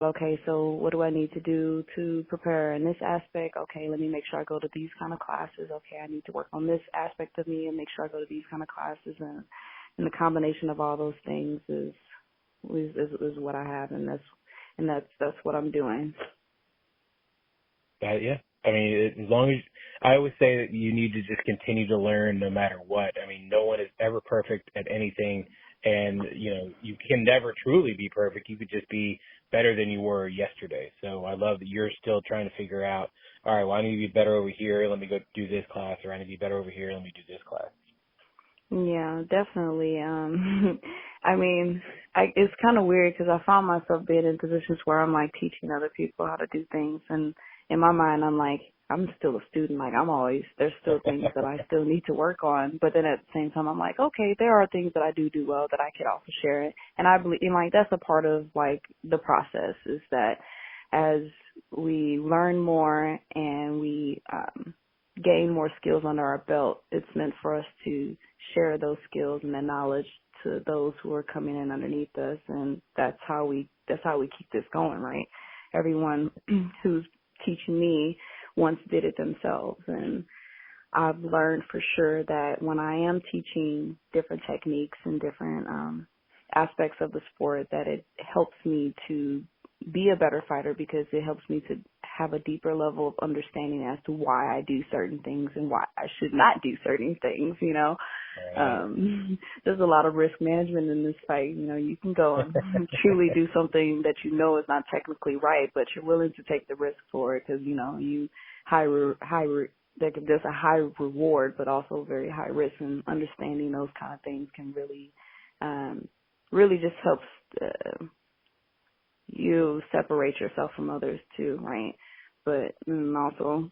okay, so what do I need to do to prepare in this aspect? Okay, let me make sure I go to these kind of classes. Okay, I need to work on this aspect of me and make sure I go to these kind of classes. And the combination of all those things is what I have, and that's what I'm doing. Yeah. I mean, as long as I always say that you need to just continue to learn no matter what. I mean, no one is ever perfect at anything, and you can never truly be perfect. You could just be better than you were yesterday. So I love that you're still trying to figure out, all right, well, I need to be better over here. Let me go do this class, or I need to be better over here. Let me do this class. Yeah, definitely. I mean, it's kind of weird because I found myself being in positions where I'm like teaching other people how to do things, and in my mind, I'm like, I'm still a student. Like there's still things that I still need to work on. But then at the same time, I'm like, okay, there are things that I do well that I could also share it. And I believe, and like, that's a part of like the process is that as we learn more and we gain more skills under our belt, it's meant for us to share those skills and that knowledge to those who are coming in underneath us, and that's how we keep this going, right? Everyone who's teaching me once did it themselves, and I've learned for sure that when I am teaching different techniques and different aspects of the sport, that it helps me to be a better fighter because it helps me to have a deeper level of understanding as to why I do certain things and why I should not do certain things, There's a lot of risk management in this fight. You can go and truly do something that is not technically right, but you're willing to take the risk for it because, there's a high reward, but also very high risk, and understanding those kind of things can really just helps you separate yourself from others too, right? But also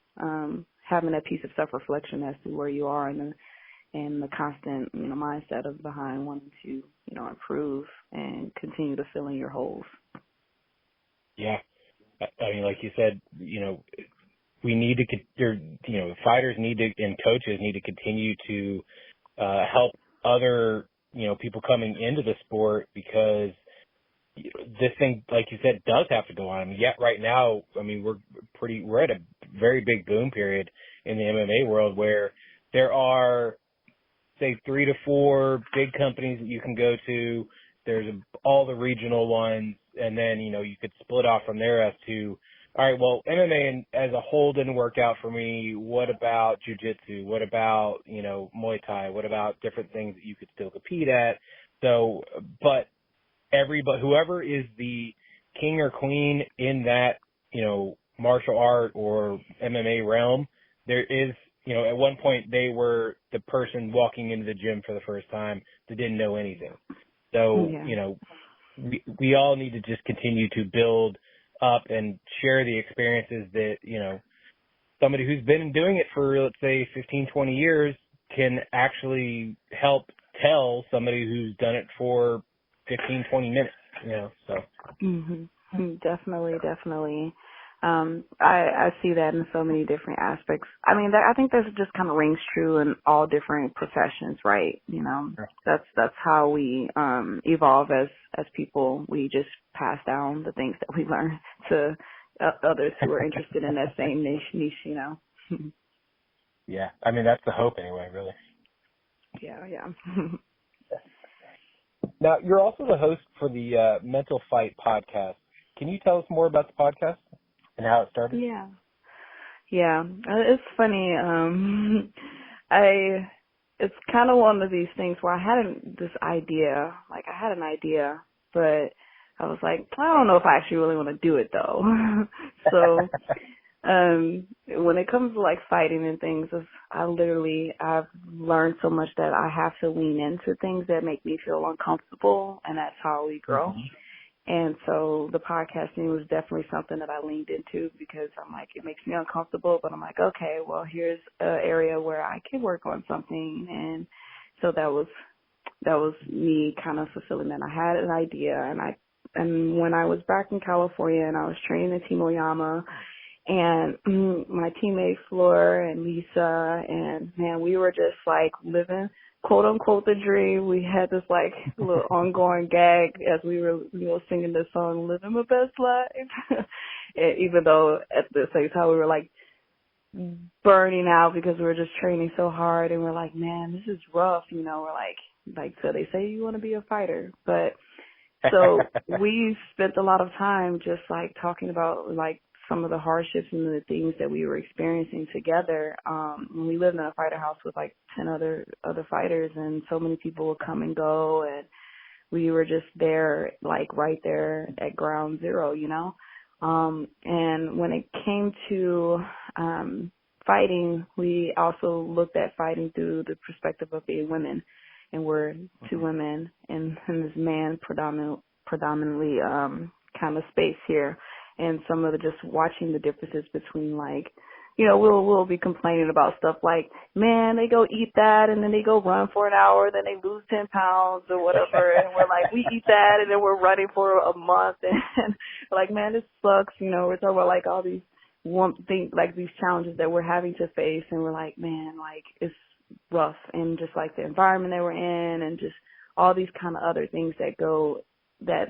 having that piece of self-reflection as to where you are and the constant mindset of behind wanting to improve and continue to fill in your holes. Yeah. I mean, like you said, we need to, fighters need to, and coaches need to continue to help other, people coming into the sport, because this thing, like you said, does have to go on. I mean, right now, I mean, we're at a very big boom period in the MMA world where there are, say, 3 to 4 big companies that you can go to. There's all the regional ones, and then, you could split off from there as to, all right, well, MMA as a whole didn't work out for me. What about jiu-jitsu? What about, Muay Thai? What about different things that you could still compete at? So, but whoever is the king or queen in that, martial art or MMA realm, there is, at one point they were the person walking into the gym for the first time that didn't know anything. So, Yeah. We all need to just continue to build up and share the experiences that, somebody who's been doing it for, let's say, 15, 20 years can actually help tell somebody who's done it for 15, 20 minutes, so. Definitely. I see that in so many different aspects. I mean, I think that just kind of rings true in all different professions, right? That's how we evolve as people. We just pass down the things that we learn to others who are interested in that same niche. Yeah, I mean, that's the hope anyway, really. Yeah. Now, you're also the host for the Mental Fight podcast. Can you tell us more about the podcast and how it started? Yeah. It's funny. It's kind of one of these things where I had this idea. Like, I had an idea, but I was like, I don't know if I actually really want to do it though. So, when it comes to like fighting and things, I've learned so much that I have to lean into things that make me feel uncomfortable, and that's how we grow. Mm-hmm. And so the podcasting was definitely something that I leaned into because I'm like, it makes me uncomfortable, but I'm like, okay, well, here's an area where I can work on something. And so that was me kind of fulfilling that. I had an idea, and when I was back in California and I was training in Team Oyama, and my teammate Fleur and Lisa, and man, we were just like living quote unquote the dream. We had this like little ongoing gag as we were, singing this song, "Living My Best Life." And even though at the same time we were like burning out because we were just training so hard, and we're like, man, this is rough. We're like, so they say you want to be a fighter, but so we spent a lot of time just like talking about like some of the hardships and the things that we were experiencing together. We lived in a fighter house with like 10 other fighters, and so many people would come and go, and we were just there, like right there at ground zero, and when it came to fighting, we also looked at fighting through the perspective of being women, and we're two women in this man predominantly kind of space here. And some of the just watching the differences between like, we'll be complaining about stuff like, man, they go eat that and then they go run for an hour, then they lose 10 pounds or whatever. And we're like, we eat that and then we're running for a month, and we're like, man, this sucks. We're talking about like all these like these challenges that we're having to face. And we're like, man, like it's rough, and just like the environment that we're in, and just all these kind of other things that go that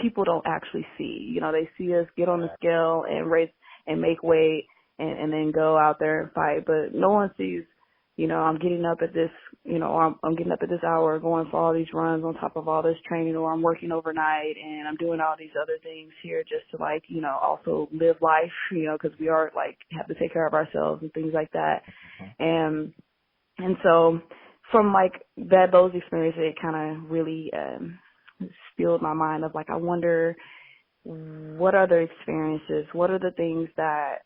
people don't actually see. They see us get on the scale and race and make weight and then go out there and fight, but no one sees, I'm getting up at this, I'm getting up at this hour, going for all these runs on top of all this training, or I'm working overnight and I'm doing all these other things here just to like, also live life, because we are like have to take care of ourselves and things like that. And so from like those experiences, it kind of really spilled my mind of like, I wonder what other experiences, what are the things that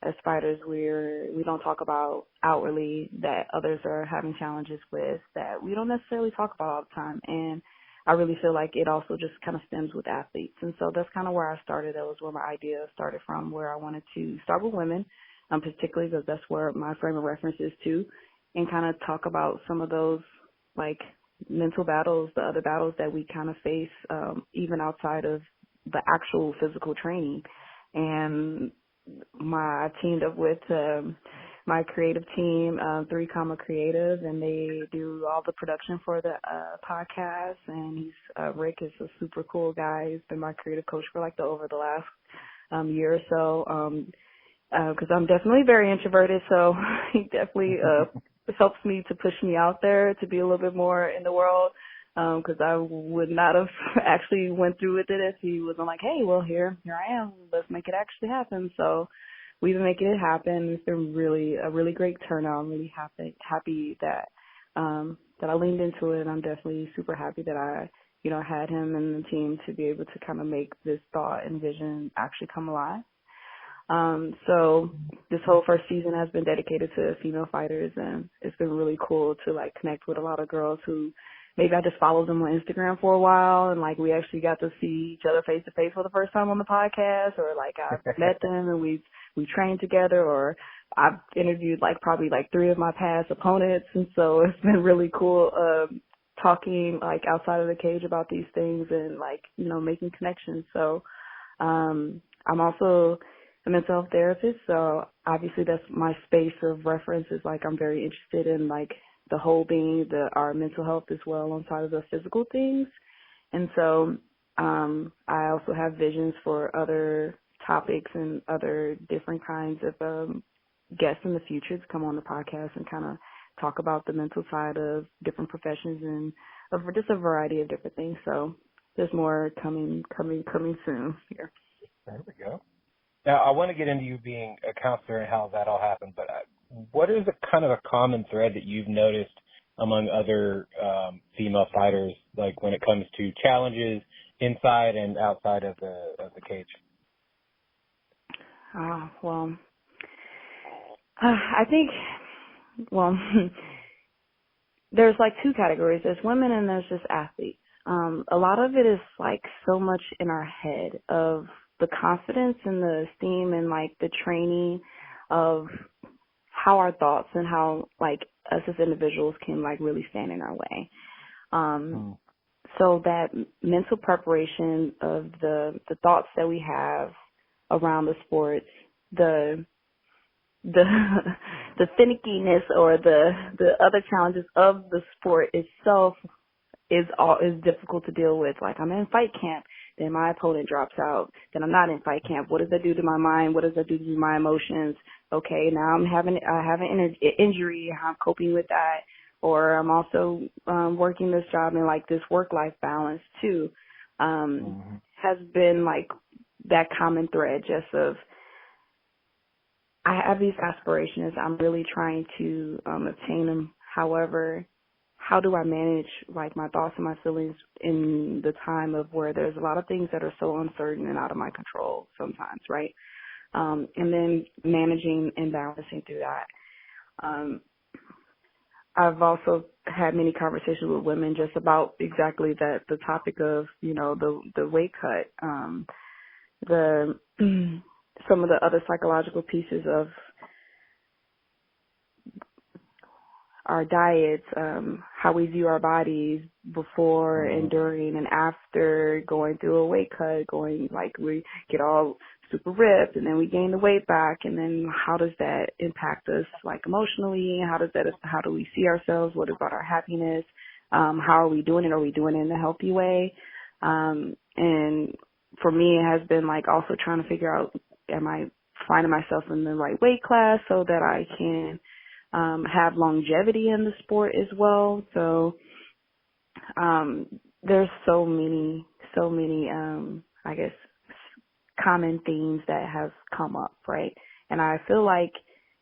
as fighters we don't talk about outwardly that others are having challenges with that we don't necessarily talk about all the time. And I really feel like it also just kind of stems with athletes. And so that's kind of where I started. That was where my idea started from, where I wanted to start with women, particularly because that's where my frame of reference is too, and kind of talk about some of those like mental battles, the other battles that we kind of face, even outside of the actual physical training. And I teamed up with my creative team, 3 Creative, and they do all the production for the podcast. And Rick is a super cool guy. He's been my creative coach for like over the last year or so. Because I'm definitely very introverted, so he definitely helps me to push me out there to be a little bit more in the world. Because I would not have actually went through with it if he wasn't like, hey, well, here I am. Let's make it actually happen. So we've been making it happen. It's been a really great turnout. I'm really happy that I leaned into it. And I'm definitely super happy that I, had him and the team to be able to kind of make this thought and vision actually come alive. So this whole first season has been dedicated to female fighters, and it's been really cool to like connect with a lot of girls who maybe I just followed them on Instagram for a while, and like we actually got to see each other face to face for the first time on the podcast, or like I've met them and we trained together, or I've interviewed like probably like 3 of my past opponents. And so it's been really cool talking like outside of the cage about these things and like, making connections. So I'm also a mental health therapist, so obviously that's my space of reference. Is like I'm very interested in like the whole being, our mental health as well on top of the physical things. And so I also have visions for other topics and other different kinds of guests in the future to come on the podcast and kind of talk about the mental side of different professions and of just a variety of different things. So there's more coming soon here. There we go. Now, I want to get into you being a counselor and how that all happened, but what is a kind of a common thread that you've noticed among other female fighters, like when it comes to challenges inside and outside of the cage? Well, I think, there's like 2 categories. There's women and there's just athletes. A lot of it is like so much in our head of the confidence and the esteem and like the training of how our thoughts and how like us as individuals can like really stand in our way. So that mental preparation of the thoughts that we have around the sports, the the the finickiness or the other challenges of the sport itself is difficult to deal with. Like, I'm in fight camp, then my opponent drops out, then I'm not in fight camp. What does that do to my mind? What does that do to my emotions? Okay, now I have an injury. How I'm coping with that, or I'm also working this job and like this work-life balance too. Has been like that common thread just of I have these aspirations. I'm really trying to obtain them. However, how do I manage like my thoughts and my feelings in the time of where there's a lot of things that are so uncertain and out of my control sometimes, right? And then managing and balancing through that. I've also had many conversations with women just about exactly that, the topic of, you know, the weight cut, the some of the other psychological pieces of our diets, how we view our bodies before and during and after going through a weight cut, like we get all super ripped and then we gain the weight back, and then how does that impact us like emotionally? How do we see ourselves? What about our happiness? How are we doing it? Are we doing it in a healthy way? And for me, it has been like also trying to figure out, am I finding myself in the right weight class so that I can have longevity in the sport as well. So there's so many I guess common themes that have come up, right? And I feel like,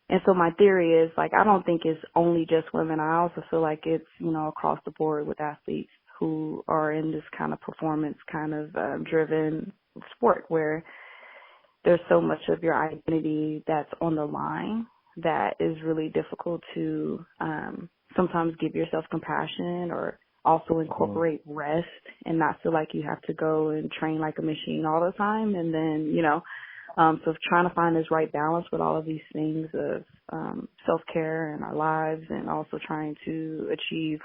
and so my theory is like, I don't think it's only just women. I also feel like it's, you know, across the board with athletes who are in this kind of performance kind of driven sport where there's so much of your identity that's on the line that is really difficult to sometimes give yourself compassion, or also incorporate rest and not feel like you have to go and train like a machine all the time. And then, you know, so trying to find this right balance with all of these things of self-care in our lives, and also trying to achieve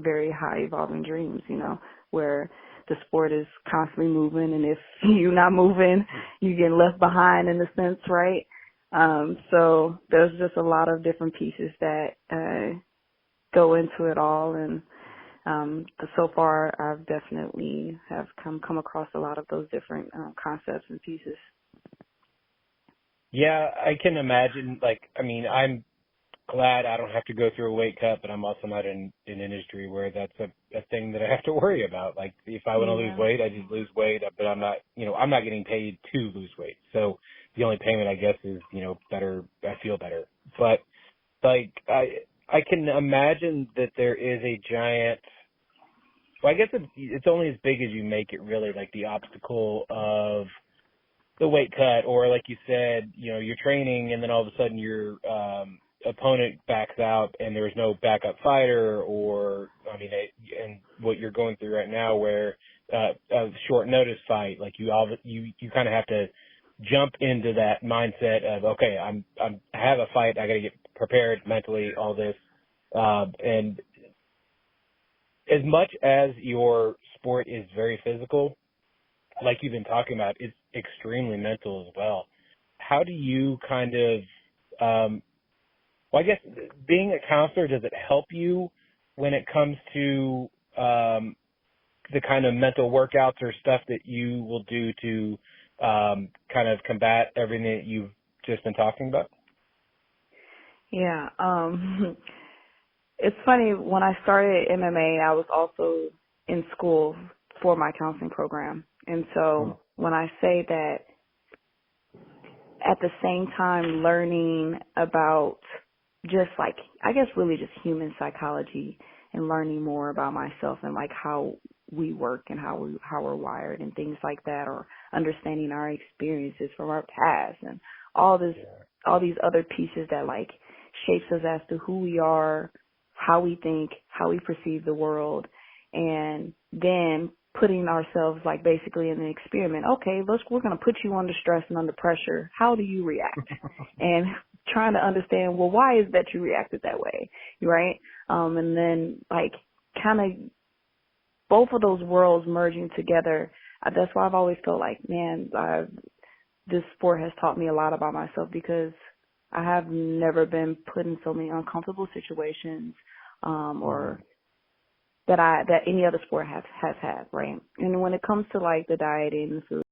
very high evolving dreams, you know, where the sport is constantly moving, and if you're not moving, you get left behind in a sense, right? So there's just a lot of different pieces that go into it all, and so far I've definitely have come across a lot of those different concepts and pieces. Yeah, I can imagine. Like, I mean, I'm glad I don't have to go through a weight cut, but I'm also not in an industry where that's a thing that I have to worry about. Like, if I want to lose weight, I just lose weight, but I'm not getting paid to lose weight. So the only payment, I guess, is, you know, better, I feel better. But like, I can imagine that there is a giant, well, I guess it's only as big as you make it, really, like the obstacle of the weight cut, or like you said, you know, you're training and then all of a sudden your opponent backs out and there's no backup fighter, or, I mean, and what you're going through right now where a short notice fight, like you kind of have to jump into that mindset of, okay, I have a fight, I got to get prepared mentally, all this. And as much as your sport is very physical, like you've been talking about, it's extremely mental as well. How do you kind of, well, I guess being a counselor, does it help you when it comes to the kind of mental workouts or stuff that you will do to kind of combat everything that you've just been talking about? Yeah. It's funny, when I started MMA, I was also in school for my counseling program. And so when I say that, at the same time learning about just like, I guess really just human psychology, and learning more about myself and like how we work and how we're wired and things like that, or understanding our experiences from our past and all these other pieces that like shapes us as to who we are, how we think, how we perceive the world, and then putting ourselves like basically in an experiment. Okay, we're going to put you under stress and under pressure. How do you react? And trying to understand, well, why is that you reacted that way, right? And then like kind of both of those worlds merging together. That's why I've always felt like, man, this sport has taught me a lot about myself, because I have never been put in so many uncomfortable situations, or that any other sport has had, right? And when it comes to like the dieting and food